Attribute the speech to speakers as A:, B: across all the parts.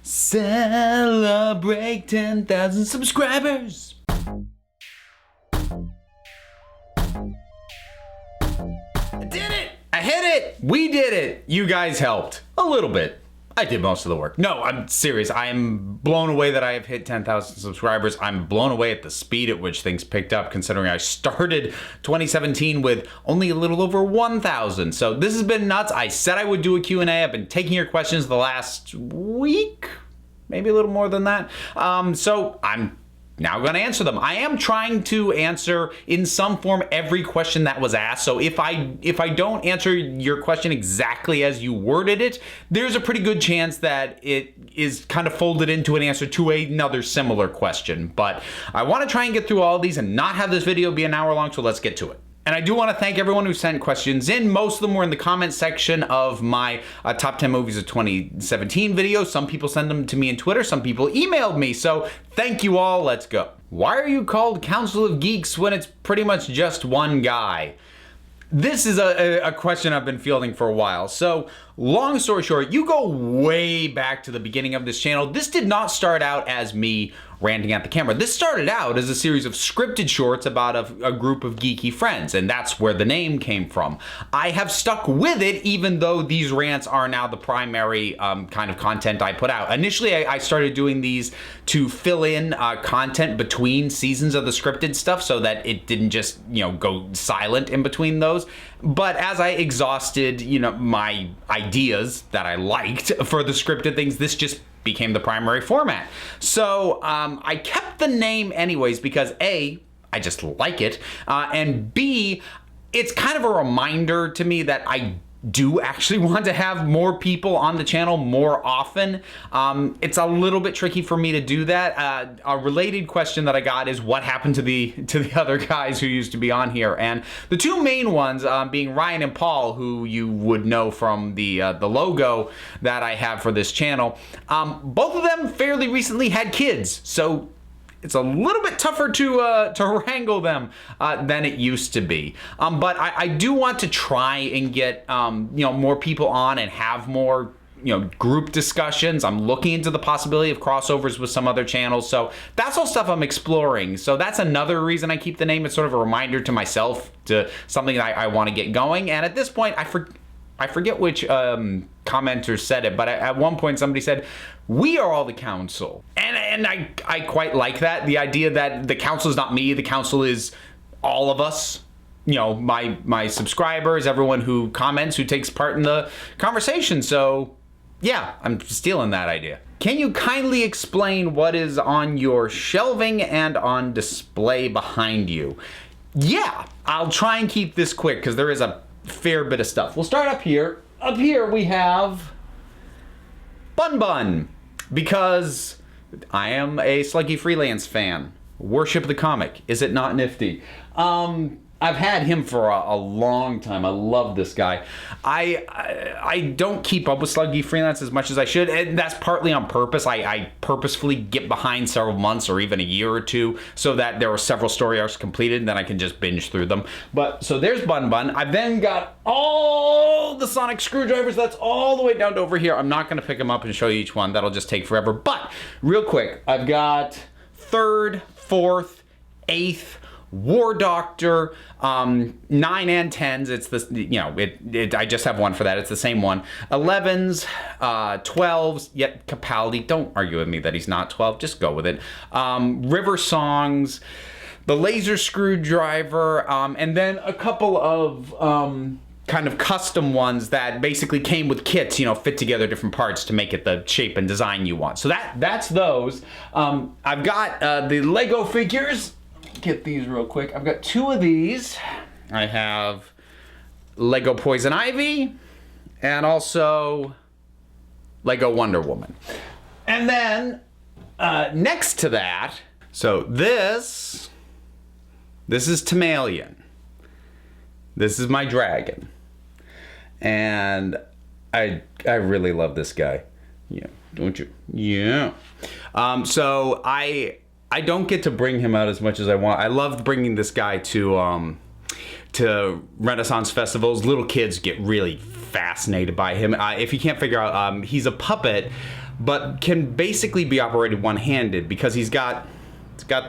A: Celebrate 10,000 subscribers. I did it! I hit it! We did it! You guys helped. A little bit. I did most of the work. No, I'm serious. I am blown away that I have hit 10,000 subscribers. I'm blown away at the speed at which things picked up, considering I started 2017 with only a little over 1,000. So this has been nuts. I said I would do a Q&A. I've been taking your questions the last week, maybe a little more than that. So I'm now going to answer them. I am trying to answer in some form every question that was asked. So if I don't answer your question exactly as you worded it, there's a pretty good chance that it is kind of folded into an answer to another similar question. But I want to try and get through all of these and not have this video be an hour long, so let's get to it. And I do want to thank everyone who sent questions in. Most of them were in the comment section of my top 10 movies of 2017 video. Some people send them to me on Twitter. Some people emailed me. So thank you all. Let's go. Why are you called Council of Geeks when it's pretty much just one guy? This is a question I've been fielding for a while. So long story short, you go way back to the beginning of this channel. This did not start out as me ranting at the camera. This started out as a series of scripted shorts about a group of geeky friends, and that's where the name came from. I have stuck with it even though these rants are now the primary kind of content I put out. Initially, I started doing these to fill in content between seasons of the scripted stuff so that it didn't just, go silent in between those. But as I exhausted, my ideas that I liked for the scripted things, this just became the primary format. So I kept the name anyways because A, I just like it, and B, it's kind of a reminder to me that I do actually want to have more people on the channel more often. It's a little bit tricky for me to do that. A related question that I got is what happened to the other guys who used to be on here, and the two main ones being Ryan and Paul, who you would know from the logo that I have for this channel. Both of them fairly recently had kids, so it's a little bit tougher to wrangle them than it used to be. But I do want to try and get more people on and have more group discussions. I'm looking into the possibility of crossovers with some other channels. So that's all stuff I'm exploring. So that's another reason I keep the name. It's sort of a reminder to myself to something that I want to get going. And at this point, I forget which commenter said it, but at one point somebody said, "We are all the council." And I quite like that. The idea that the council is not me, the council is all of us. My subscribers, everyone who comments, who takes part in the conversation. So yeah, I'm stealing that idea. Can you kindly explain what is on your shelving and on display behind you? Yeah, I'll try and keep this quick because there is a fair bit of stuff. We'll start up here. Up here we have Bun Bun, because I am a Sluggy Freelance fan. Worship the comic. Is it not nifty? I've had him for a long time. I love this guy. I don't keep up with Sluggy Freelance as much as I should, and that's partly on purpose. I purposefully get behind several months or even a year or two so that there are several story arcs completed and then I can just binge through them. But so there's Bun Bun. I've then got all the sonic screwdrivers. That's all the way down to over here. I'm not going to pick them up and show you each one. That'll just take forever. But real quick, I've got 3rd, 4th, 8th, War Doctor, 9 and 10s. It's the I just have one for that. It's the same one. 11s, 12s. Yet Capaldi. Don't argue with me that he's not 12. Just go with it. River Songs, the Laser Screwdriver, and then a couple of kind of custom ones that basically came with kits. Fit together different parts to make it the shape and design you want. So that's those. I've got the Lego figures. Get these real quick. I've got 2 of these. I have Lego Poison Ivy and also Lego Wonder Woman. And then next to that, so this is Tamalion. This is my dragon. And I really love this guy. Yeah, don't you? Yeah. So I don't get to bring him out as much as I want. I loved bringing this guy to Renaissance festivals. Little kids get really fascinated by him. If you can't figure out, he's a puppet but can basically be operated one-handed because it's got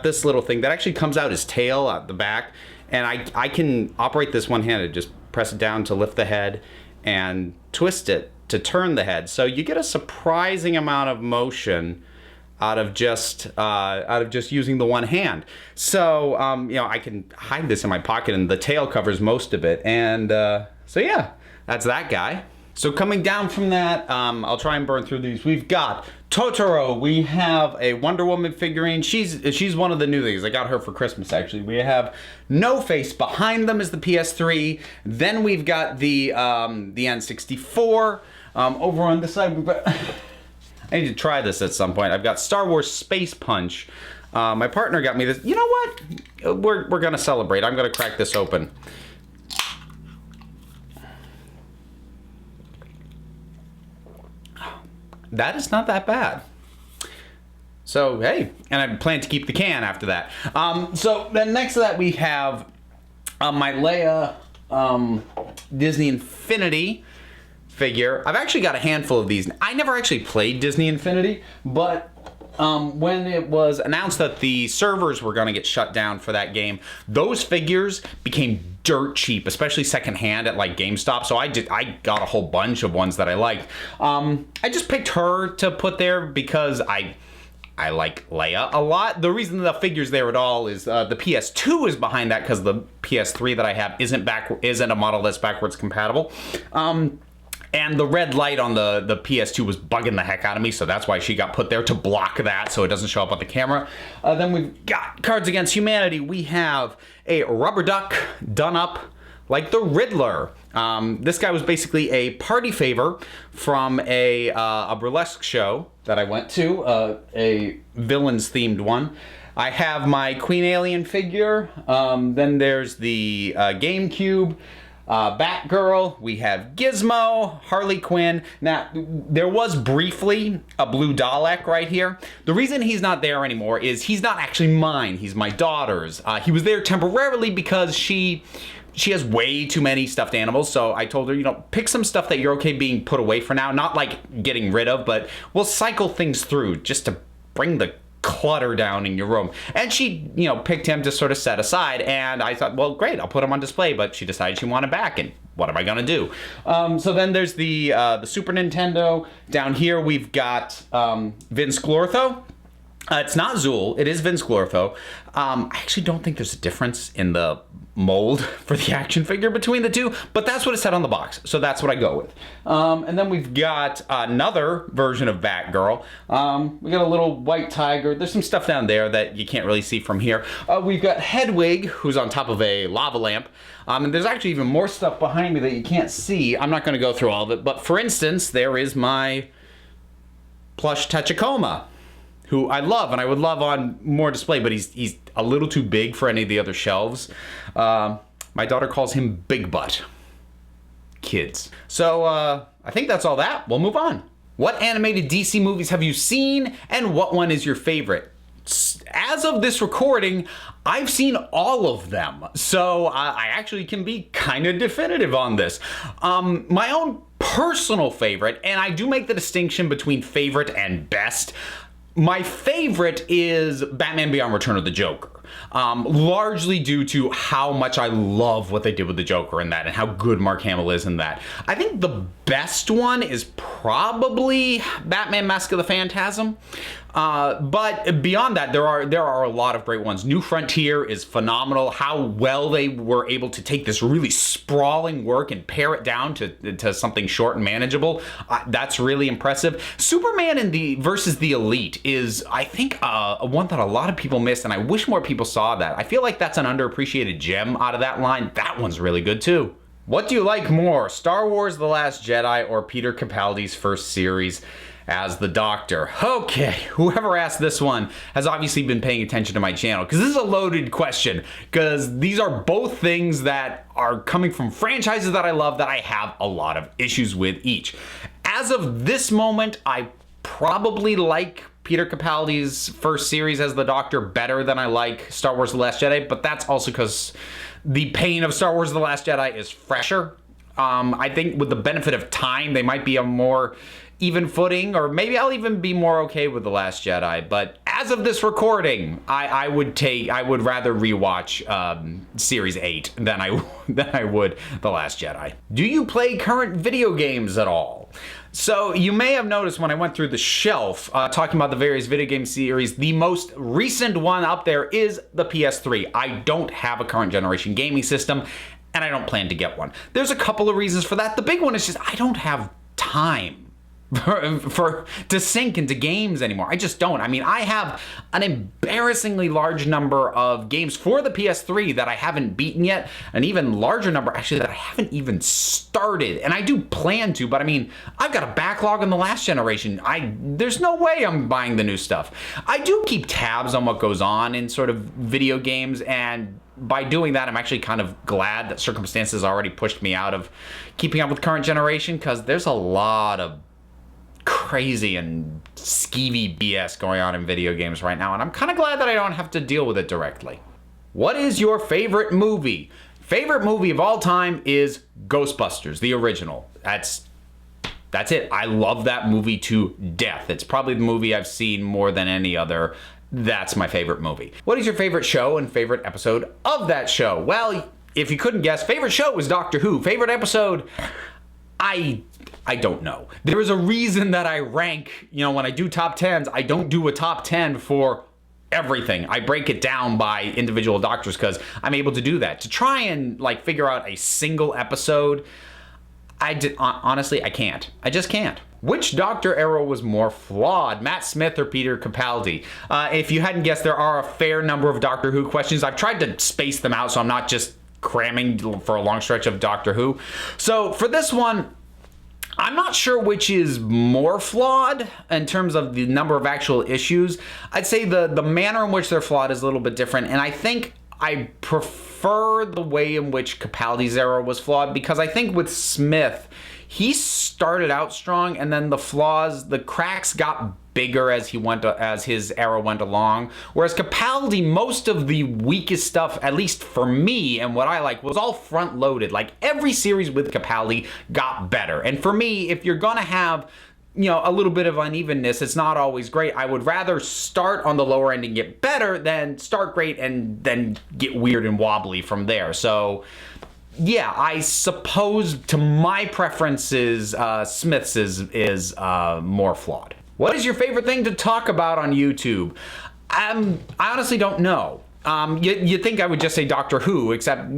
A: this little thing that actually comes out his tail at the back, and I can operate this one-handed. Just press it down to lift the head and twist it to turn the head. So you get a surprising amount of motion out of just using the one hand. So I can hide this in my pocket, and the tail covers most of it. And so yeah, that's that guy. So coming down from that, I'll try and burn through these. We've got Totoro. We have a Wonder Woman figurine. She's one of the new things. I got her for Christmas, actually. We have No Face. Behind them is the PS3. Then we've got the N64. Over on this side, we've got... I need to try this at some point. I've got Star Wars Space Punch. My partner got me this. You know what? We're gonna celebrate. I'm gonna crack this open. That is not that bad. So hey, and I plan to keep the can after that. So then next to that we have my Leia Disney Infinity figure. I've actually got a handful of these. I never actually played Disney Infinity, but when it was announced that the servers were going to get shut down for that game, those figures became dirt cheap, especially secondhand at like GameStop. So I got a whole bunch of ones that I liked. I just picked her to put there because I like Leia a lot. The reason the figure's there at all is the PS2 is behind that because the PS3 that I have isn't a model that's backwards compatible. And the red light on the PS2 was bugging the heck out of me, so that's why she got put there to block that so it doesn't show up on the camera. Then we've got Cards Against Humanity. We have a rubber duck done up like the Riddler. This guy was basically a party favor from a burlesque show that I went to, a villains-themed one. I have my Queen Alien figure. Then there's the GameCube. Batgirl, we have Gizmo, Harley Quinn. Now, there was briefly a blue Dalek right here. The reason he's not there anymore is he's not actually mine, he's my daughter's. He was there temporarily because she has way too many stuffed animals, so I told her, pick some stuff that you're okay being put away for now. Not like getting rid of, but we'll cycle things through just to bring the clutter down in your room. And she, picked him to sort of set aside, and I thought, well, great, I'll put him on display, but she decided she wanted back, and what am I gonna do? So then there's the Super Nintendo. Down here we've got Vince Glortho. It's not Zool, it is Vince Glortho. I actually don't think there's a difference in the mold for the action figure between the two, but that's what it said on the box, so that's what I go with. And then we've got another version of Batgirl. We got a little white tiger. There's some stuff down there that you can't really see from here. We've got Hedwig, who's on top of a lava lamp. And there's actually even more stuff behind me that you can't see. I'm not going to go through all of it, but for instance, there is my plush Tachikoma, who I love, and I would love on more display, but he's a little too big for any of the other shelves. My daughter calls him Big Butt. Kids. So I think that's all that. We'll move on. What animated DC movies have you seen, and what one is your favorite? As of this recording, I've seen all of them, so I actually can be kind of definitive on this. My own personal favorite, and I do make the distinction between favorite and best. My favorite is Batman Beyond Return of the Joker, largely due to how much I love what they did with the Joker in that and how good Mark Hamill is in that. I think the best one is probably Batman Mask of the Phantasm. But beyond that, there are a lot of great ones. New Frontier is phenomenal. How well they were able to take this really sprawling work and pare it down to something short and manageable. That's really impressive. Superman versus the Elite is, I think, one that a lot of people missed, and I wish more people saw that. I feel like that's an underappreciated gem out of that line. That one's really good too. What do you like more, Star Wars: The Last Jedi or Peter Capaldi's first series as the Doctor? Okay, whoever asked this one has obviously been paying attention to my channel, because this is a loaded question, because these are both things that are coming from franchises that I love that I have a lot of issues with each. As of this moment, I probably like Peter Capaldi's first series as the Doctor better than I like Star Wars: The Last Jedi, but that's also because the pain of Star Wars: The Last Jedi is fresher. I think with the benefit of time, they might be a more even footing, or maybe I'll even be more okay with The Last Jedi. But as of this recording, I would rather rewatch Series 8 than I would The Last Jedi. Do you play current video games at all? So you may have noticed when I went through the shelf, talking about the various video game series, the most recent one up there is the PS3. I don't have a current generation gaming system, and I don't plan to get one. There's a couple of reasons for that. The big one is just I don't have time to sink into games anymore. I just don't. I mean, I have an embarrassingly large number of games for the PS3 that I haven't beaten yet, an even larger number actually that I haven't even started, and I do plan to, but I mean, I've got a backlog in the last generation. There's no way I'm buying the new stuff. I do keep tabs on what goes on in sort of video games, and by doing that, I'm actually kind of glad that circumstances already pushed me out of keeping up with current generation, because there's a lot of crazy and skeevy BS going on in video games right now, and I'm kind of glad that I don't have to deal with it directly. What is your favorite movie? Favorite movie of all time is Ghostbusters, the original. That's it. I love that movie to death. It's probably the movie I've seen more than any other. That's my favorite movie. What is your favorite show and favorite episode of that show? Well, if you couldn't guess, favorite show was Doctor Who. Favorite episode, I don't know. There is a reason that I rank, when I do top 10s, I don't do a top 10 for everything. I break it down by individual doctors because I'm able to do that. To try and figure out a single episode, honestly, I can't. I just can't. Which Doctor era was more flawed, Matt Smith or Peter Capaldi? If you hadn't guessed, there are a fair number of Doctor Who questions. I've tried to space them out so I'm not just cramming for a long stretch of Doctor Who. So for this one, I'm not sure which is more flawed in terms of the number of actual issues. I'd say the manner in which they're flawed is a little bit different, and I think I prefer the way in which Capaldi's era was flawed, because I think with Smith, he started out strong, and then the cracks got bigger as his era went along. Whereas Capaldi, most of the weakest stuff, at least for me and what I like, was all front loaded. Like every series with Capaldi got better. And for me, if you're gonna have a little bit of unevenness, it's not always great. I would rather start on the lower end and get better than start great and then get weird and wobbly from there. So yeah, I suppose to my preferences, Smith's is more flawed. What is your favorite thing to talk about on YouTube? I honestly don't know. You'd think I would just say Doctor Who, except,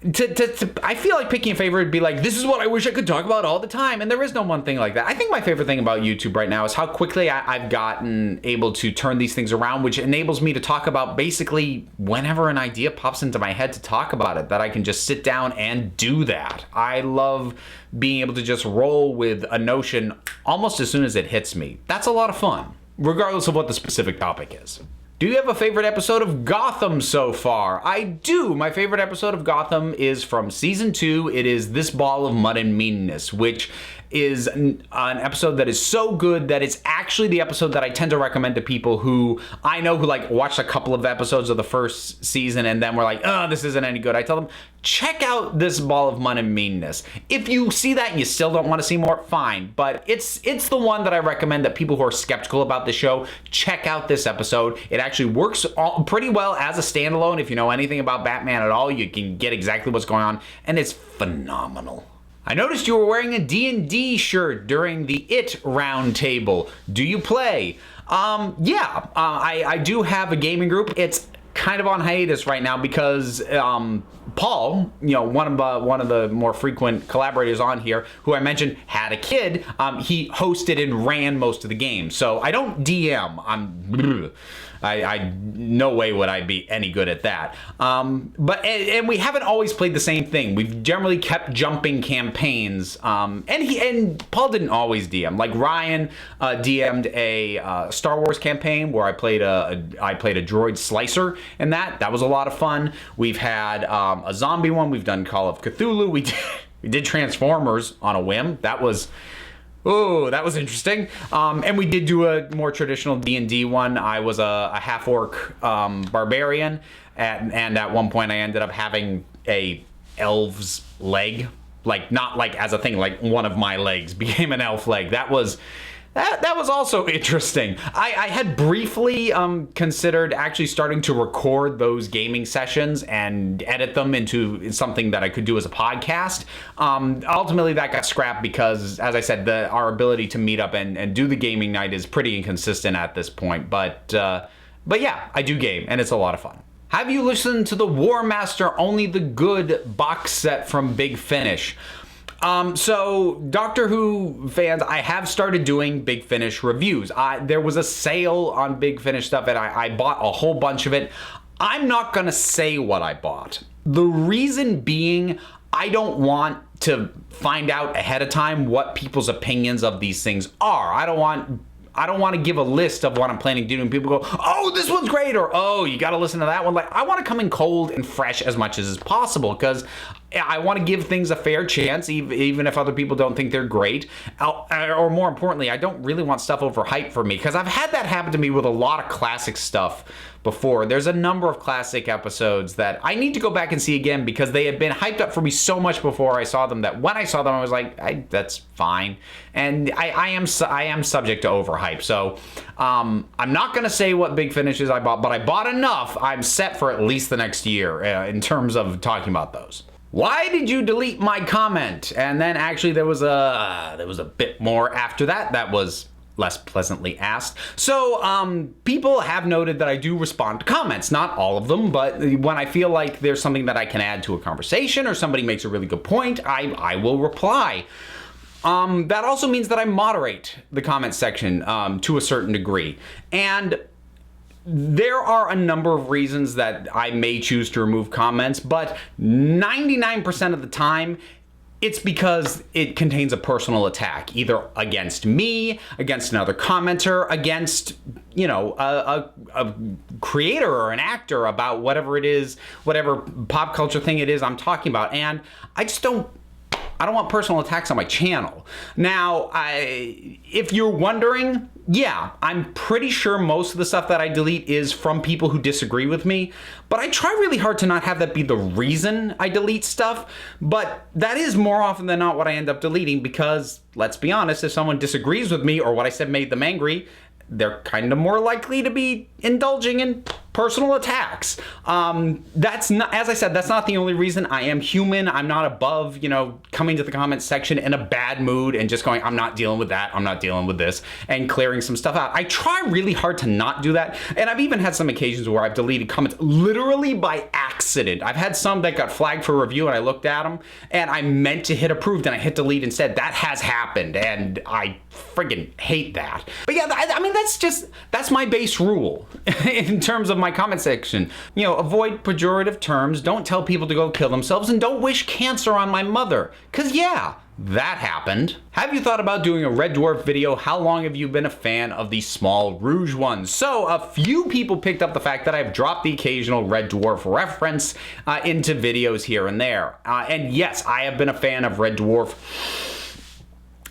A: I feel like picking a favorite would be like, this is what I wish I could talk about all the time, and there is no one thing like that. I think my favorite thing about YouTube right now is how quickly I've gotten able to turn these things around, which enables me to talk about basically whenever an idea pops into my head to talk about it, that I can just sit down and do that. I love being able to just roll with a notion almost as soon as it hits me. That's a lot of fun, regardless of what the specific topic is. Do you have a favorite episode of Gotham so far? I do. My favorite episode of Gotham is from season 2. It is This Ball of Mud and Meanness, which is an episode that is so good that it's actually the episode that I tend to recommend to people who I know who watched a couple of episodes of the first season and then were like, oh, this isn't any good. I tell them, check out This Ball of Mud and Meanness. If you see that and you still don't want to see more, fine. But it's the one that I recommend that people who are skeptical about the show, check out this episode. It actually works pretty well as a standalone. If you know anything about Batman at all, you can get exactly what's going on, and it's phenomenal. I noticed you were wearing a D&D shirt during the IT roundtable. Do you play? Yeah, I do have a gaming group. It's kind of on hiatus right now because Paul, one of the more frequent collaborators on here, who I mentioned had a kid, he hosted and ran most of the games. So I don't DM. I no way would I be any good at that. But we haven't always played the same thing. We've generally kept jumping campaigns. And Paul didn't always DM. Like Ryan DM'd a Star Wars campaign where I played a droid slicer, and that was a lot of fun. We've had a zombie one. We've done Call of Cthulhu. We did Transformers on a whim. That was interesting. And we did do a more traditional D&D one. I was a half-orc barbarian, and at one point I ended up having a elf's leg. Like, not like as a thing, like one of my legs became an elf leg. That was also interesting. I had briefly considered actually starting to record those gaming sessions and edit them into something that I could do as a podcast. Ultimately, that got scrapped because, as I said, our ability to meet up and do the gaming night is pretty inconsistent at this point. But yeah, I do game, and it's a lot of fun. Have you listened to the War Master Only the Good box set from Big Finish? So Doctor Who fans, I have started doing Big Finish reviews. There was a sale on Big Finish stuff and I bought a whole bunch of it. I'm not gonna say what I bought. The reason being, I don't want to find out ahead of time what people's opinions of these things are. I don't want to give a list of what I'm planning to do and people go, oh, this one's great, or oh, you got to listen to that one. Like, I want to come in cold and fresh as much as is possible because I want to give things a fair chance, even if other people don't think they're great. Or more importantly, I don't really want stuff overhyped for me because I've had that happen to me with a lot of classic stuff before. There's a number of classic episodes that I need to go back and see again because they had been hyped up for me so much before I saw them that when I saw them, I was like, that's fine. And I am subject to overhype. So I'm not going to say what Big Finishes I bought, but I bought enough. I'm set for at least the next year in terms of talking about those. Why did you delete my comment? And then actually there was a bit more after that. That was less pleasantly asked. So people have noted that I do respond to comments, not all of them, but when I feel like there's something that I can add to a conversation or somebody makes a really good point, I will reply. That also means that I moderate the comment section to a certain degree. And there are a number of reasons that I may choose to remove comments, but 99% of the time, it's because it contains a personal attack, either against me, against another commenter, against, a creator or an actor about whatever it is, whatever pop culture thing it is I'm talking about. And I don't want personal attacks on my channel. Now, if you're wondering, yeah, I'm pretty sure most of the stuff that I delete is from people who disagree with me, but I try really hard to not have that be the reason I delete stuff, but that is more often than not what I end up deleting because, let's be honest, if someone disagrees with me or what I said made them angry, they're kind of more likely to be indulging in personal attacks. That's not, as I said, that's not the only reason. I am human. I'm not above, coming to the comments section in a bad mood and just going, I'm not dealing with that. I'm not dealing with this, and clearing some stuff out. I try really hard to not do that. And I've even had some occasions where I've deleted comments literally by accident. I've had some that got flagged for review and I looked at them and I meant to hit approved and I hit delete instead. That has happened and I friggin' hate that. But yeah, I mean, that's my base rule in terms of my comment section. Avoid pejorative terms, don't tell people to go kill themselves, and don't wish cancer on my mother. Cause yeah, that happened. Have you thought about doing a Red Dwarf video? How long have you been a fan of the small rouge ones? So a few people picked up the fact that I've dropped the occasional Red Dwarf reference into videos here and there. And yes, I have been a fan of Red Dwarf,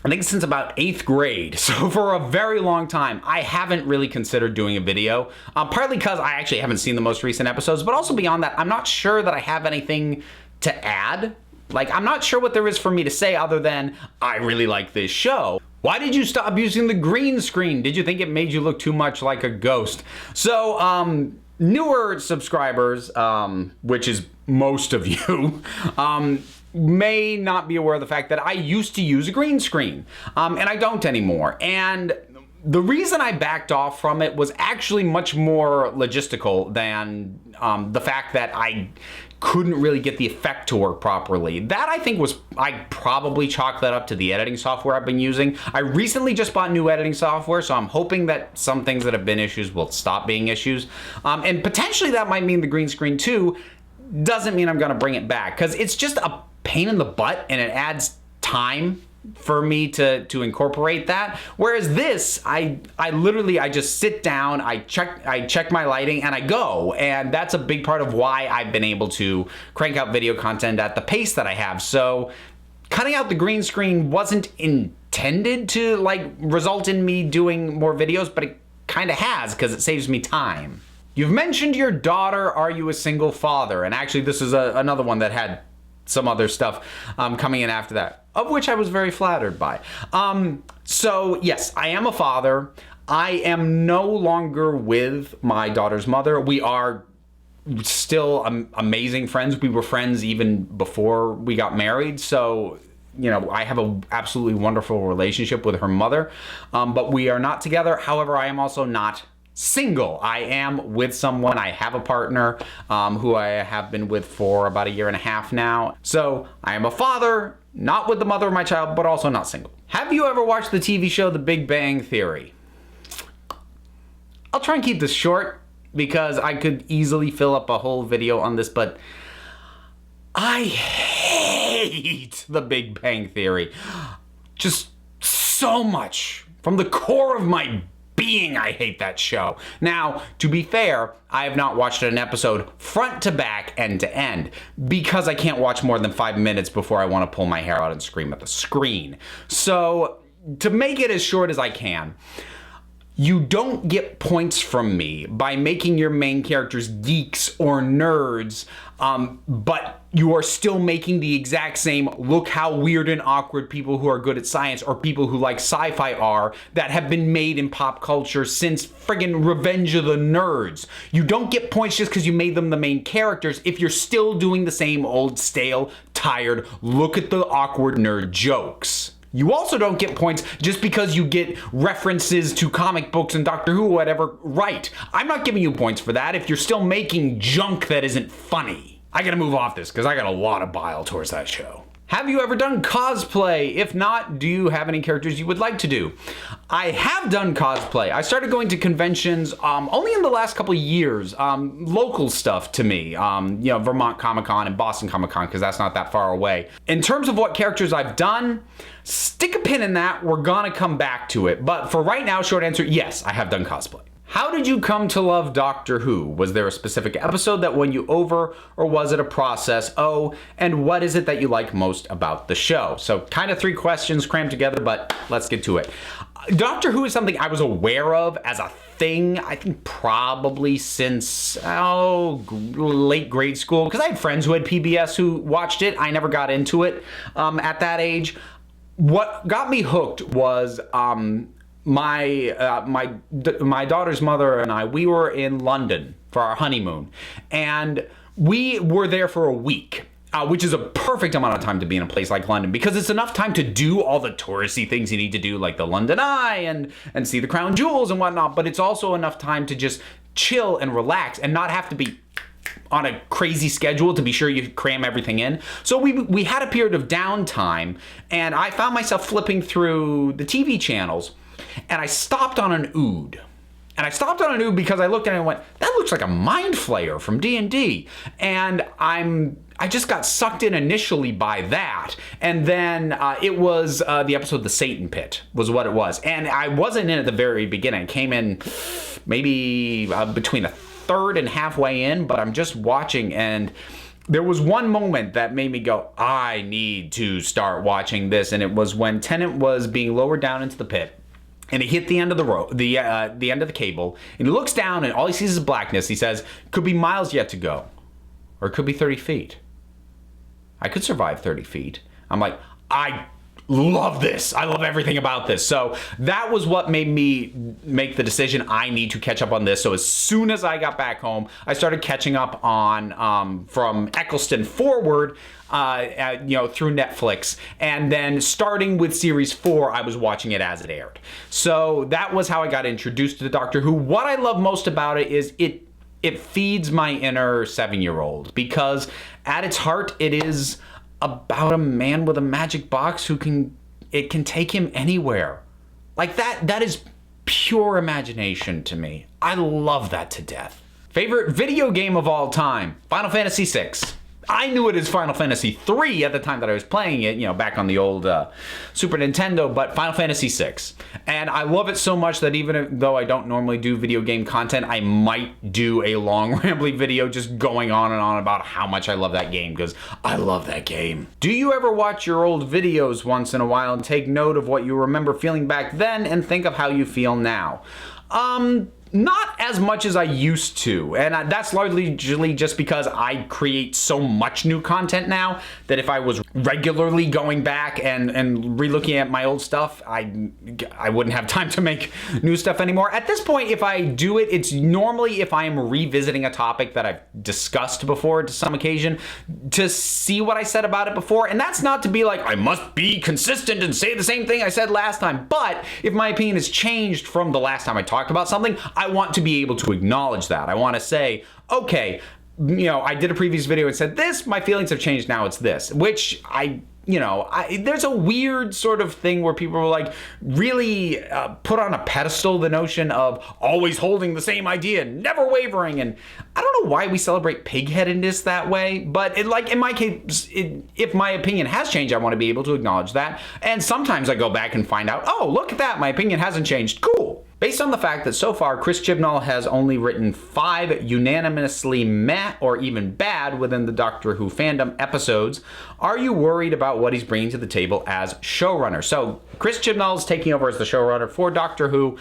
A: I think since about 8th grade. So for a very long time, I haven't really considered doing a video, partly because I actually haven't seen the most recent episodes, but also beyond that, I'm not sure that I have anything to add. Like, I'm not sure what there is for me to say other than, I really like this show. Why did you stop using the green screen? Did you think it made you look too much like a ghost? So, newer subscribers, which is most of you, may not be aware of the fact that I used to use a green screen, and I don't anymore. And the reason I backed off from it was actually much more logistical than the fact that I couldn't really get the effect to work properly. That I think I probably chalk that up to the editing software I've been using. I recently just bought new editing software, so I'm hoping that some things that have been issues will stop being issues. And potentially that might mean the green screen too. Doesn't mean I'm gonna bring it back, because it's just a pain in the butt and it adds time for me to incorporate that. Whereas this, I literally just sit down, I check my lighting, and I go. And that's a big part of why I've been able to crank out video content at the pace that I have. So cutting out the green screen wasn't intended to result in me doing more videos, but it kind of has, because it saves me time. You've mentioned your daughter. Are you a single father? And actually, this is another one that had some other stuff coming in after that, of which I was very flattered by. So yes, I am a father. I am no longer with my daughter's mother. We are still amazing friends. We were friends even before we got married. So, you know, I have an absolutely wonderful relationship with her mother, but we are not together. However, I am also not single. I am with someone. I have a partner who I have been with for about 1.5 years now. So I am a father, not with the mother of my child, but also not single. Have you ever watched the TV show The Big Bang Theory? I'll try and keep this short because I could easily fill up a whole video on this, but I hate The Big Bang Theory. Just so much. From the core of my being, I hate that show. Now, to be fair, I have not watched an episode front to back, end to end, because I can't watch more than 5 minutes before I want to pull my hair out and scream at the screen. So, to make it as short as I can, you don't get points from me by making your main characters geeks or nerds, but you are still making the exact same look how weird and awkward people who are good at science or people who like sci-fi are that have been made in pop culture since friggin' Revenge of the Nerds. You don't get points just because you made them the main characters if you're still doing the same old stale, tired, look at the awkward nerd jokes. You also don't get points just because you get references to comic books and Doctor Who or whatever right. I'm not giving you points for that if you're still making junk that isn't funny. I gotta move off this because I got a lot of bile towards that show. Have you ever done cosplay? If not, do you have any characters you would like to do? I have done cosplay. I started going to conventions only in the last couple of years. Local stuff to me. You know, Vermont Comic Con and Boston Comic Con, because that's not that far away. In terms of what characters I've done, stick a pin in that. We're gonna come back to it. But for right now, short answer, yes, I have done cosplay. How did you come to love Doctor Who? Was there a specific episode that won you over, or was it a process? Oh, and what is it that you like most about the show? So kind of 3 questions crammed together, but let's get to it. Doctor Who is something I was aware of as a thing, I think probably since, late grade school, because I had friends who had PBS who watched it. I never got into it at that age. What got me hooked was my daughter's mother and I, we were in London for our honeymoon, and we were there for a week, which is a perfect amount of time to be in a place like London because it's enough time to do all the touristy things you need to do, like the London Eye and see the crown jewels and whatnot, but it's also enough time to just chill and relax and not have to be on a crazy schedule to be sure you cram everything in. So we had a period of downtime, and I found myself flipping through the TV channels, and I stopped on an Ood. And I stopped on an Ood because I looked at it and went, that looks like a mind flayer from D&D. And I just got sucked in initially by that. And then it was the episode The Satan Pit was what it was. And I wasn't in at the very beginning. I came in maybe between a third and halfway in, but I'm just watching, and there was one moment that made me go, I need to start watching this. And it was when Tennant was being lowered down into the pit. And he hit the end of the rope, the end of the cable, and he looks down, and all he sees is blackness. He says, "Could be miles yet to go, or it could be 30 feet. I could survive 30 feet." I'm like, I love this. I love everything about this. So that was what made me make the decision. I need to catch up on this. So as soon as I got back home, I started catching up on from Eccleston forward. Through Netflix, and then starting with series 4, I was watching it as it aired. So that was how I got introduced to the Doctor Who. What I love most about it is it feeds my inner 7-year-old, because at its heart, it is about a man with a magic box who can take him anywhere. Like that is pure imagination to me. I love that to death. Favorite video game of all time? Final Fantasy VI. I knew it as Final Fantasy III at the time that I was playing it, back on the old Super Nintendo, but Final Fantasy VI. And I love it so much that even though I don't normally do video game content, I might do a long rambling video just going on and on about how much I love that game, because I love that game. Do you ever watch your old videos once in a while and take note of what you remember feeling back then and think of how you feel now? not as much as I used to, and that's largely just because I create so much new content now that if I was regularly going back and re-looking at my old stuff, I wouldn't have time to make new stuff anymore. At this point, if I do it, it's normally if I am revisiting a topic that I've discussed before to some occasion to see what I said about it before, and that's not to be like, I must be consistent and say the same thing I said last time, but if my opinion has changed from the last time I talked about something, I want to be able to acknowledge that. I want to say, okay, I did a previous video and said this, my feelings have changed, now it's this, which there's a weird sort of thing where people are like really put on a pedestal the notion of always holding the same idea, never wavering, and I don't know why we celebrate pigheadedness that way, but in my case, if my opinion has changed, I want to be able to acknowledge that, and sometimes I go back and find out, oh, look at that, my opinion hasn't changed, cool. Based on the fact that so far Chris Chibnall has only written 5 unanimously meh or even bad within the Doctor Who fandom episodes, are you worried about what he's bringing to the table as showrunner? So Chris Chibnall is taking over as the showrunner for Doctor Who.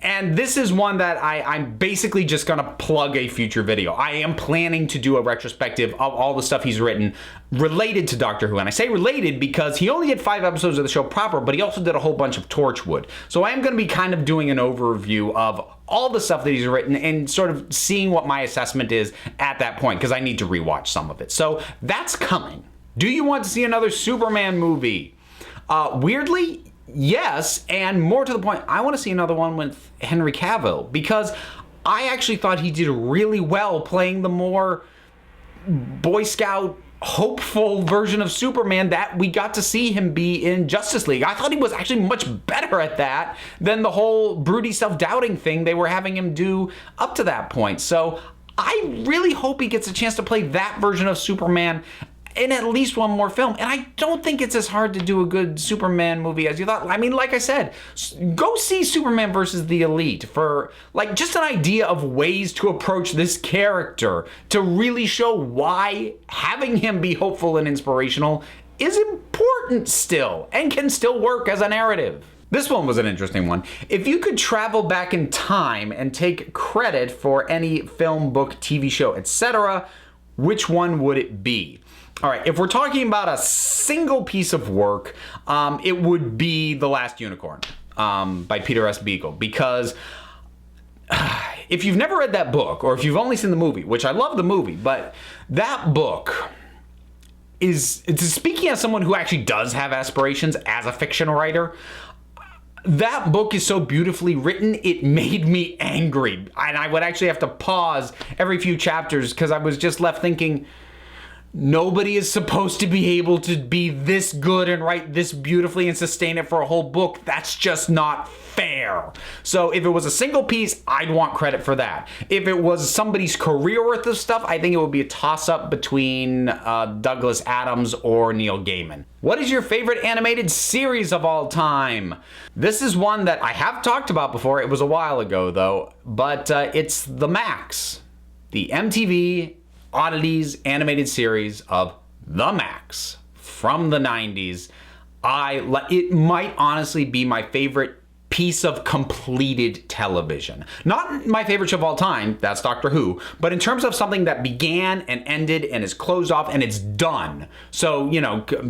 A: And this is one that I'm basically just going to plug a future video. I am planning to do a retrospective of all the stuff he's written related to Doctor Who. And I say related because he only did 5 episodes of the show proper, but he also did a whole bunch of Torchwood. So I am going to be kind of doing an overview of all the stuff that he's written and sort of seeing what my assessment is at that point, because I need to rewatch some of it. So that's coming. Do you want to see another Superman movie? Weirdly, yes, and more to the point, I want to see another one with Henry Cavill, because I actually thought he did really well playing the more Boy Scout hopeful version of Superman that we got to see him be in Justice League. I thought he was actually much better at that than the whole broody self-doubting thing they were having him do up to that point. So I really hope he gets a chance to play that version of Superman in at least one more film. And I don't think it's as hard to do a good Superman movie as you thought. I mean, like I said, go see Superman versus the Elite for just an idea of ways to approach this character to really show why having him be hopeful and inspirational is important still and can still work as a narrative. This one was an interesting one. If you could travel back in time and take credit for any film, book, TV show, etc., which one would it be? All right, if we're talking about a single piece of work, it would be The Last Unicorn by Peter S. Beagle, because if you've never read that book, or if you've only seen the movie, which I love the movie, but that book is, speaking as someone who actually does have aspirations as a fiction writer, that book is so beautifully written, it made me angry. And I would actually have to pause every few chapters because I was just left thinking, nobody is supposed to be able to be this good and write this beautifully and sustain it for a whole book. That's just not fair. So if it was a single piece, I'd want credit for that. If it was somebody's career worth of stuff, I think it would be a toss-up between Douglas Adams or Neil Gaiman. What is your favorite animated series of all time? This is one that I have talked about before. It was a while ago, though, but it's The Max, the MTV Oddities animated series of The Max from the 90s. It might honestly be my favorite piece of completed television. Not my favorite show of all time, that's Doctor Who, but in terms of something that began and ended and is closed off and it's done. So,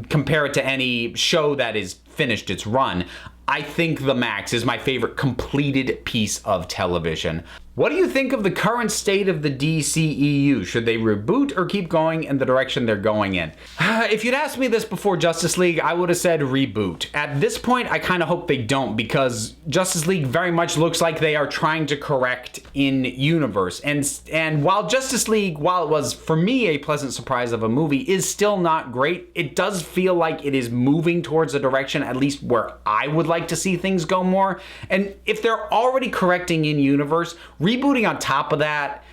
A: compare it to any show that is finished its run. I think The Max is my favorite completed piece of television. What do you think of the current state of the DCEU? Should they reboot or keep going in the direction they're going in? If you'd asked me this before Justice League, I would have said reboot. At this point, I kind of hope they don't, because Justice League very much looks like they are trying to correct in universe. And while Justice League, while it was for me a pleasant surprise of a movie, is still not great, it does feel like it is moving towards a direction at least where I would like to see things go more. And if they're already correcting in universe, rebooting on top of that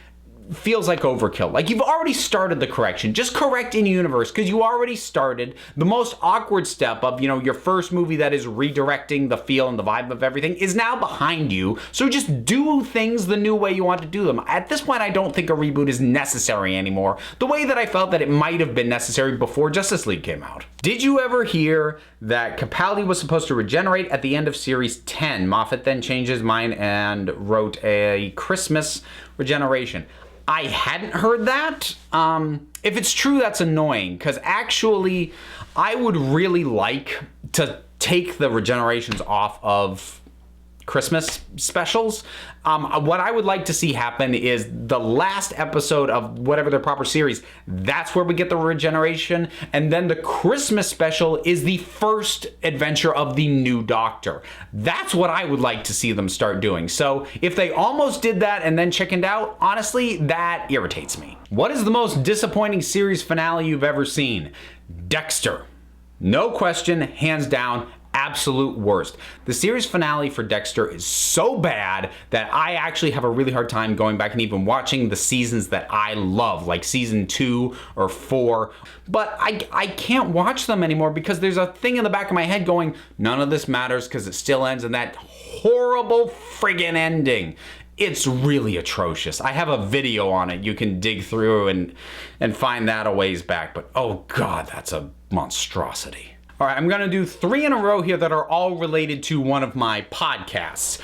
A: feels like overkill. Like, you've already started the correction. Just correct in universe, because you already started the most awkward step of, your first movie that is redirecting the feel and the vibe of everything is now behind you. So just do things the new way you want to do them. At this point, I don't think a reboot is necessary anymore, the way that I felt that it might have been necessary before Justice League came out. Did you ever hear that Capaldi was supposed to regenerate at the end of series 10? Moffat then changed his mind and wrote a Christmas regeneration. I hadn't heard that. If it's true, that's annoying, because actually I would really like to take the regenerations off of Christmas specials. What I would like to see happen is the last episode of whatever their proper series, that's where we get the regeneration, and then the Christmas special is the first adventure of the new Doctor. That's what I would like to see them start doing. So if they almost did that and then chickened out, honestly, that irritates me. What is the most disappointing series finale you've ever seen? Dexter. No question, hands down, absolute worst. The series finale for Dexter is so bad that I actually have a really hard time going back and even watching the seasons that I love, like season 2 or 4. But I can't watch them anymore because there's a thing in the back of my head going, none of this matters because it still ends in that horrible friggin' ending. It's really atrocious. I have a video on it. You can dig through and find that a ways back. But oh God, that's a monstrosity. All right, I'm going to do 3 in a row here that are all related to one of my podcasts.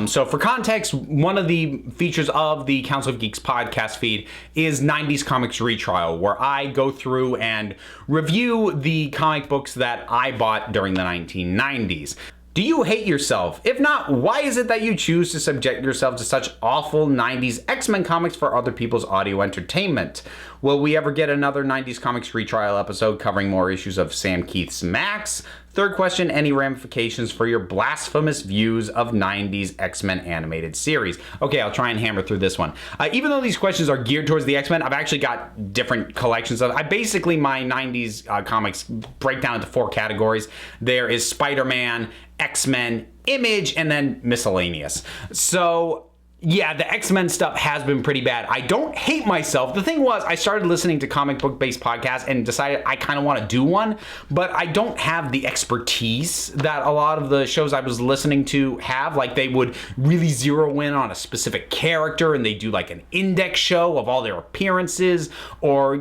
A: So for context, one of the features of the Council of Geeks podcast feed is 90s Comics Retrial, where I go through and review the comic books that I bought during the 1990s. Do you hate yourself? If not, why is it that you choose to subject yourself to such awful 90s X-Men comics for other people's audio entertainment? Will we ever get another 90s Comics Retrial episode covering more issues of Sam Keith's Max? Third question, any ramifications for your blasphemous views of 90s X-Men animated series? Okay, I'll try and hammer through this one. Even though these questions are geared towards the X-Men, I've actually got different collections of. Basically, my 90s comics break down into 4 categories. There is Spider-Man, X-Men, Image, and then miscellaneous. So yeah, the X-Men stuff has been pretty bad. I don't hate myself. The thing was, I started listening to comic book based podcasts and decided I kind of want to do one, but I don't have the expertise that a lot of the shows I was listening to have. Like, they would really zero in on a specific character and they do like an index show of all their appearances or,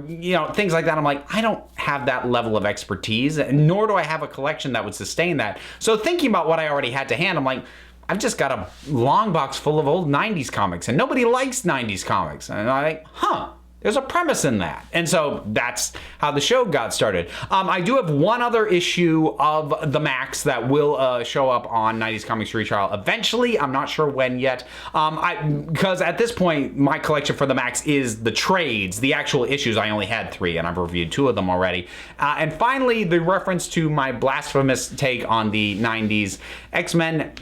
A: things like that. I'm like, I don't have that level of expertise, nor do I have a collection that would sustain that. So thinking about what I already had to hand, I'm like, I've just got a long box full of old 90s comics, and nobody likes 90s comics. And I'm like, there's a premise in that. And so that's how the show got started. I do have one other issue of the Max that will show up on 90s Comics Retrial eventually. I'm not sure when yet. Because at this point, my collection for the Max is the trades. The actual issues, I only had 3, and I've reviewed 2 of them already. And finally, the reference to my blasphemous take on the 90s X-Men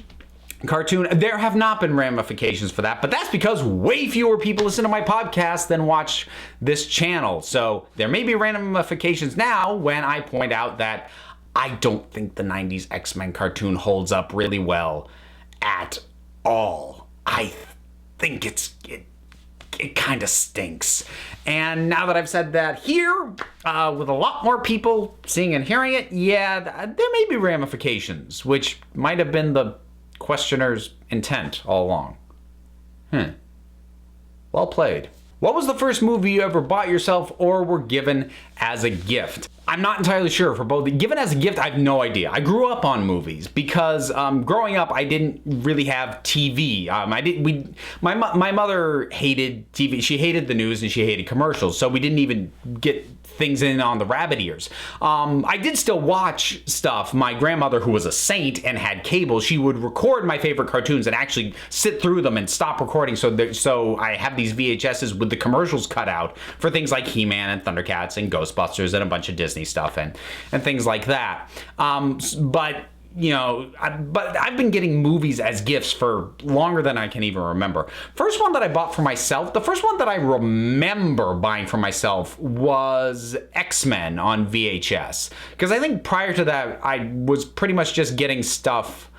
A: cartoon. There have not been ramifications for that, but that's because way fewer people listen to my podcast than watch this channel. So there may be ramifications now when I point out that I don't think the 90s X-Men cartoon holds up really well at all. I think it kind of stinks. And now that I've said that here, with a lot more people seeing and hearing it, yeah, there may be ramifications, which might have been the questioner's intent all along. Well played. What was the first movie you ever bought yourself or were given as a gift? I'm not entirely sure for both. Given as a gift, I have no idea. I grew up on movies because growing up, I didn't really have TV. My mother hated TV. She hated the news and she hated commercials, so we didn't even get things in on the rabbit ears. I did still watch stuff. My grandmother, who was a saint and had cable, she would record my favorite cartoons and actually sit through them and stop recording. So I have these VHSs with the commercials cut out for things like He-Man and Thundercats and Ghostbusters and a bunch of Disney stuff and things like that. But I've been getting movies as gifts for longer than I can even remember. First one that I bought for myself, the first one that I remember buying for myself was X-Men on VHS. Because I think prior to that, I was pretty much just getting stuff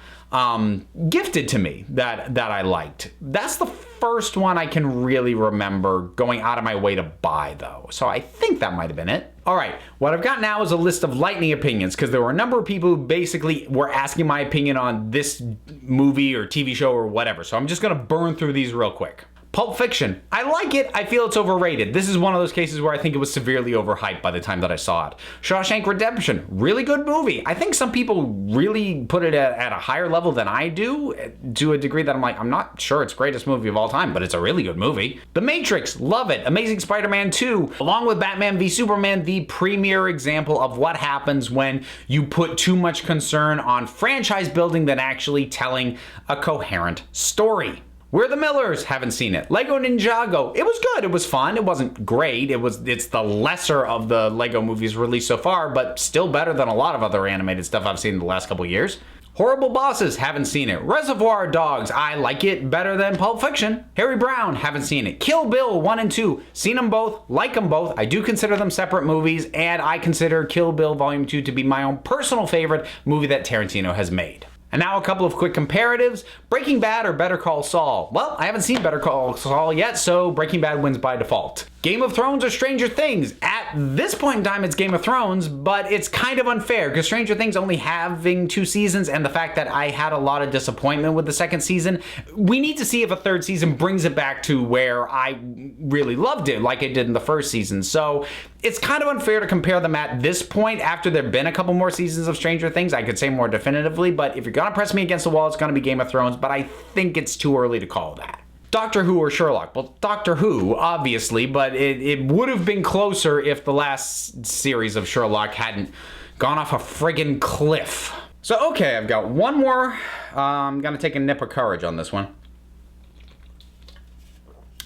A: gifted to me that I liked. That's the first one I can really remember going out of my way to buy, though. So I think that might have been it. All right, what I've got now is a list of lightning opinions, because there were a number of people who basically were asking my opinion on this movie or TV show or whatever. So I'm just gonna burn through these real quick. Pulp Fiction. I like it. I feel it's overrated. This is one of those cases where I think it was severely overhyped by the time that I saw it. Shawshank Redemption. Really good movie. I think some people really put it at a higher level than I do, to a degree that I'm like, I'm not sure it's greatest movie of all time, but it's a really good movie. The Matrix. Love it. Amazing Spider-Man 2. Along with Batman v Superman, the premier example of what happens when you put too much concern on franchise building than actually telling a coherent story. We're the Millers. Haven't seen it. Lego Ninjago. It was good. It was fun. It wasn't great. It's the lesser of the Lego movies released so far, but still better than a lot of other animated stuff I've seen in the last couple years. Horrible Bosses. Haven't seen it. Reservoir Dogs. I like it better than Pulp Fiction. Harry Brown. Haven't seen it. Kill Bill 1 and 2. Seen them both. Like them both. I do consider them separate movies, and I consider Kill Bill Volume 2 to be my own personal favorite movie that Tarantino has made. And now a couple of quick comparatives. Breaking Bad or Better Call Saul? Well, I haven't seen Better Call Saul yet, so Breaking Bad wins by default. Game of Thrones or Stranger Things? At this point in time, it's Game of Thrones, but it's kind of unfair because Stranger Things only having 2 seasons, and the fact that I had a lot of disappointment with the second season, we need to see if a third season brings it back to where I really loved it, like it did in the first season. So it's kind of unfair to compare them at this point. After there've been a couple more seasons of Stranger Things, I could say more definitively, but if you're gonna press me against the wall, it's gonna be Game of Thrones, but I think it's too early to call that. Doctor Who or Sherlock? Well, Doctor Who, obviously, but it would have been closer if the last series of Sherlock hadn't gone off a friggin' cliff. So, okay, I've got one more. I'm gonna take a nip of courage on this one.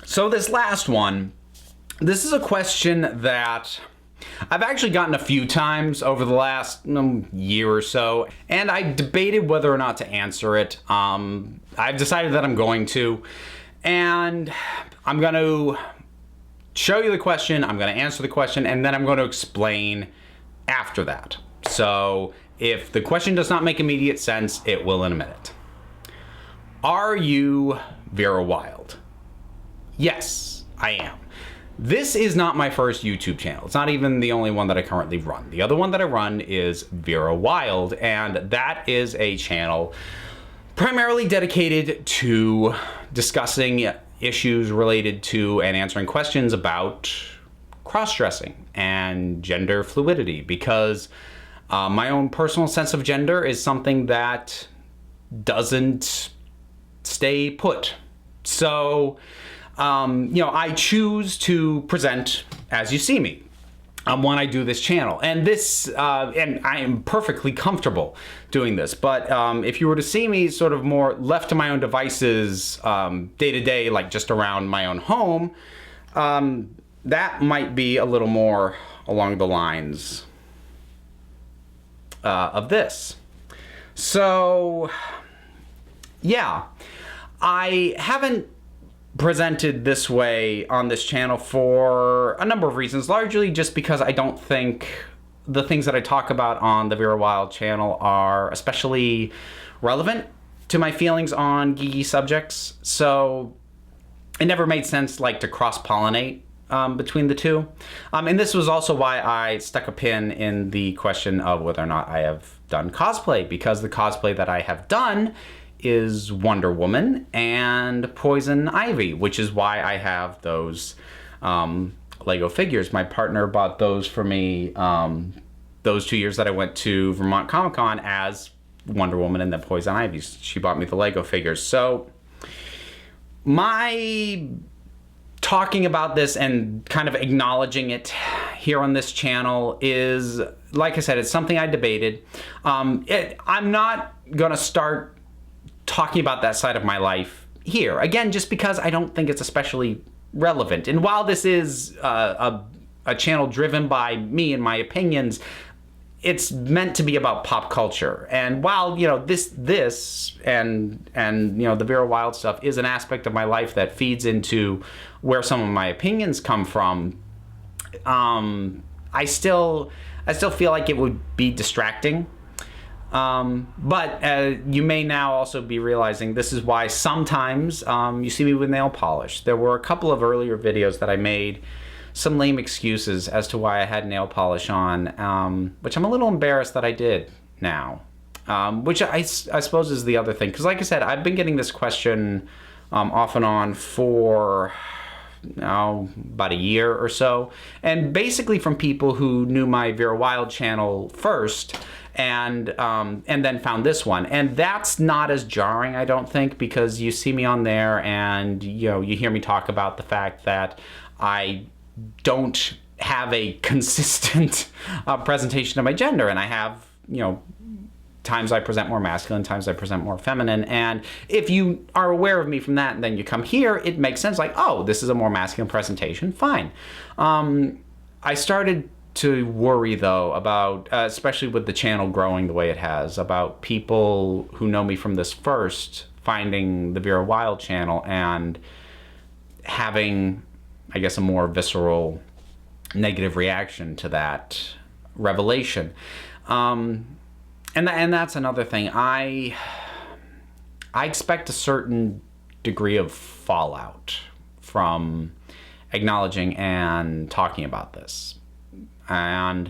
A: So this last one, this is a question that I've actually gotten a few times over the last year or so, and I debated whether or not to answer it. I've decided that I'm going to. And I'm going to show you the question, I'm going to answer the question, and then I'm going to explain after that. So if the question does not make immediate sense, it will in a minute. Are you Vera Wild? Yes, I am. This is not my first YouTube channel. It's not even the only one that I currently run. The other one that I run is Vera Wild, and that is a channel primarily dedicated to discussing issues related to and answering questions about cross-dressing and gender fluidity, because my own personal sense of gender is something that doesn't stay put. So, I choose to present as you see me when I do this channel, and and I am perfectly comfortable doing this. But if you were to see me sort of more left to my own devices day to day, like just around my own home, that might be a little more along the lines of this. So, yeah, I haven't presented this way on this channel for a number of reasons, largely just because I don't think the things that I talk about on the Vera Wild channel are especially relevant to my feelings on geeky subjects. So it never made sense to cross-pollinate between the two. And this was also why I stuck a pin in the question of whether or not I have done cosplay, because the cosplay that I have done is Wonder Woman and Poison Ivy, which is why I have those Lego figures. My partner bought those for me those 2 years that I went to Vermont Comic Con as Wonder Woman and then Poison Ivy. She bought me the Lego figures. So my talking about this and kind of acknowledging it here on this channel is, like I said, it's something I debated. I'm not gonna start talking about that side of my life here. Again, just because I don't think it's especially relevant. And while this is a channel driven by me and my opinions, it's meant to be about pop culture. And while, this and the Vera Wild stuff is an aspect of my life that feeds into where some of my opinions come from, I still feel like it would be distracting But you may now also be realizing this is why sometimes you see me with nail polish. There were a couple of earlier videos that I made some lame excuses as to why I had nail polish on, which I'm a little embarrassed that I did now. Which I suppose is the other thing. Because like I said, I've been getting this question off and on for about a year or so. And basically from people who knew my Vera Wild channel first and then found this one. And that's not as jarring, I don't think, because you see me on there and you hear me talk about the fact that I don't have a consistent presentation of my gender, and I have, times I present more masculine, times I present more feminine, and if you are aware of me from that and then you come here, it makes sense, like, oh, this is a more masculine presentation, fine. I started to worry, though, about, especially with the channel growing the way it has, about people who know me from this first finding the Vera Wild channel and having, I guess, a more visceral negative reaction to that revelation. And that's another thing. I expect a certain degree of fallout from acknowledging and talking about this. But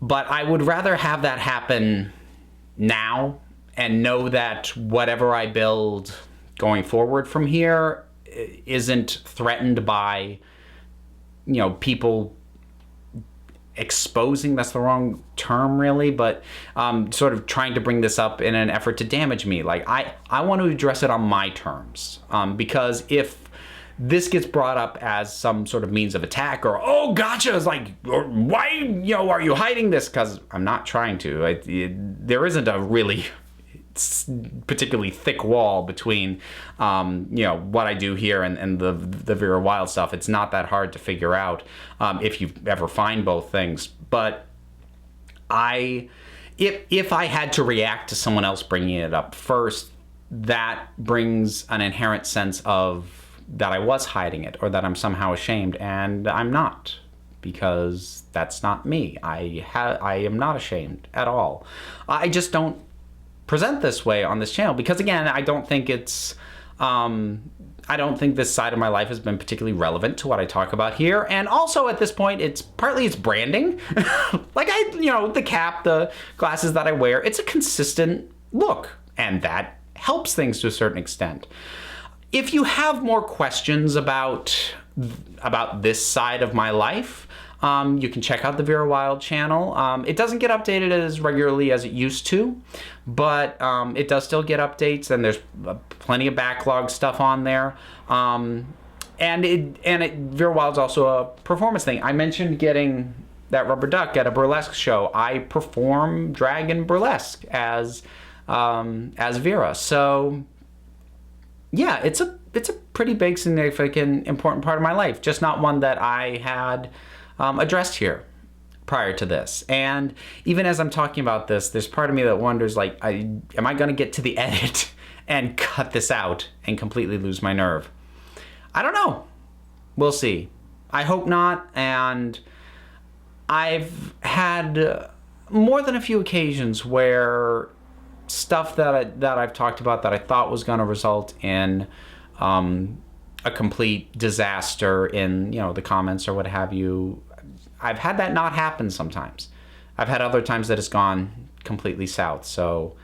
A: I would rather have that happen now and know that whatever I build going forward from here isn't threatened by, people exposing, that's the wrong term really, but sort of trying to bring this up in an effort to damage me. Like, I want to address it on my terms, because if this gets brought up as some sort of means of attack, or, oh, gotcha, it's like, why, are you hiding this? Because I'm not trying to. There isn't a really particularly thick wall between, what I do here and the Vera Wild stuff. It's not that hard to figure out if you ever find both things. But if I had to react to someone else bringing it up first, that brings an inherent sense of that I was hiding it or that I'm somehow ashamed, and I'm not, because that's not me. I am not ashamed at all. I just don't present this way on this channel because, again, I don't think it's I don't think this side of my life has been particularly relevant to what I talk about here. And also at this point, it's branding. Like, the cap, the glasses that I wear, it's a consistent look, and that helps things to a certain extent. If you have more questions about this side of my life, you can check out the Vera Wild channel. It doesn't get updated as regularly as it used to, but it does still get updates, and there's plenty of backlog stuff on there. Vera Wild's also a performance thing. I mentioned getting that rubber duck at a burlesque show. I perform drag and burlesque as Vera. So yeah, it's a pretty big, significant, important part of my life, just not one that I had addressed here prior to this. And even as I'm talking about this, there's part of me that wonders, like, am I going to get to the edit and cut this out and completely lose my nerve? I don't know. We'll see. I hope not. And I've had more than a few occasions where stuff that I've talked about that I thought was going to result in a complete disaster in, the comments or what have you, I've had that not happen sometimes. I've had other times that it's gone completely south. So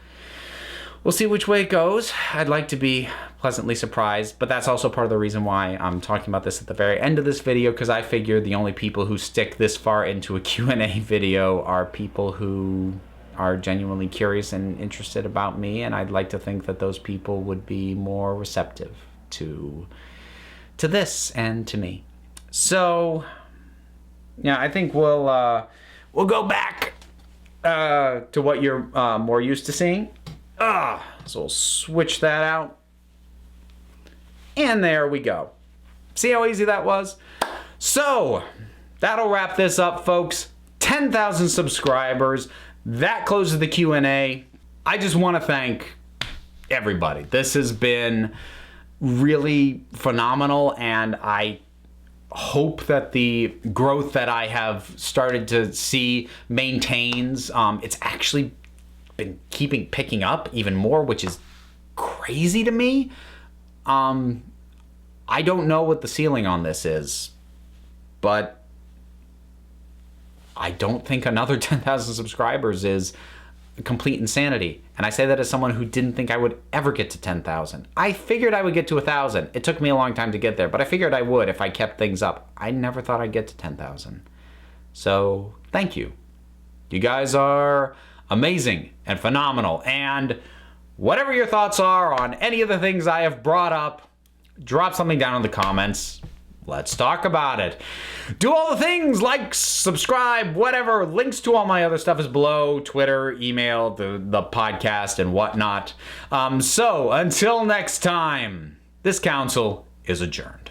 A: we'll see which way it goes. I'd like to be pleasantly surprised, but that's also part of the reason why I'm talking about this at the very end of this video, because I figure the only people who stick this far into a Q&A video are people who are genuinely curious and interested about me, and I'd like to think that those people would be more receptive to this and to me. So yeah, I think we'll go back to what you're more used to seeing. So we'll switch that out, and there we go. See how easy that was? So that'll wrap this up, folks. 10,000 subscribers. That closes the Q&A. I just want to thank everybody. This has been really phenomenal, and I hope that the growth that I have started to see maintains. It's actually been picking up even more, which is crazy to me. I don't know what the ceiling on this is, but I don't think another 10,000 subscribers is complete insanity. And I say that as someone who didn't think I would ever get to 10,000. I figured I would get to 1,000. It took me a long time to get there, but I figured I would if I kept things up. I never thought I'd get to 10,000. So thank you. You guys are amazing and phenomenal. And whatever your thoughts are on any of the things I have brought up, drop something down in the comments. Let's talk about it. Do all the things, like, subscribe, whatever. Links to all my other stuff is below. Twitter, email, the podcast, and whatnot. So, until next time, this council is adjourned.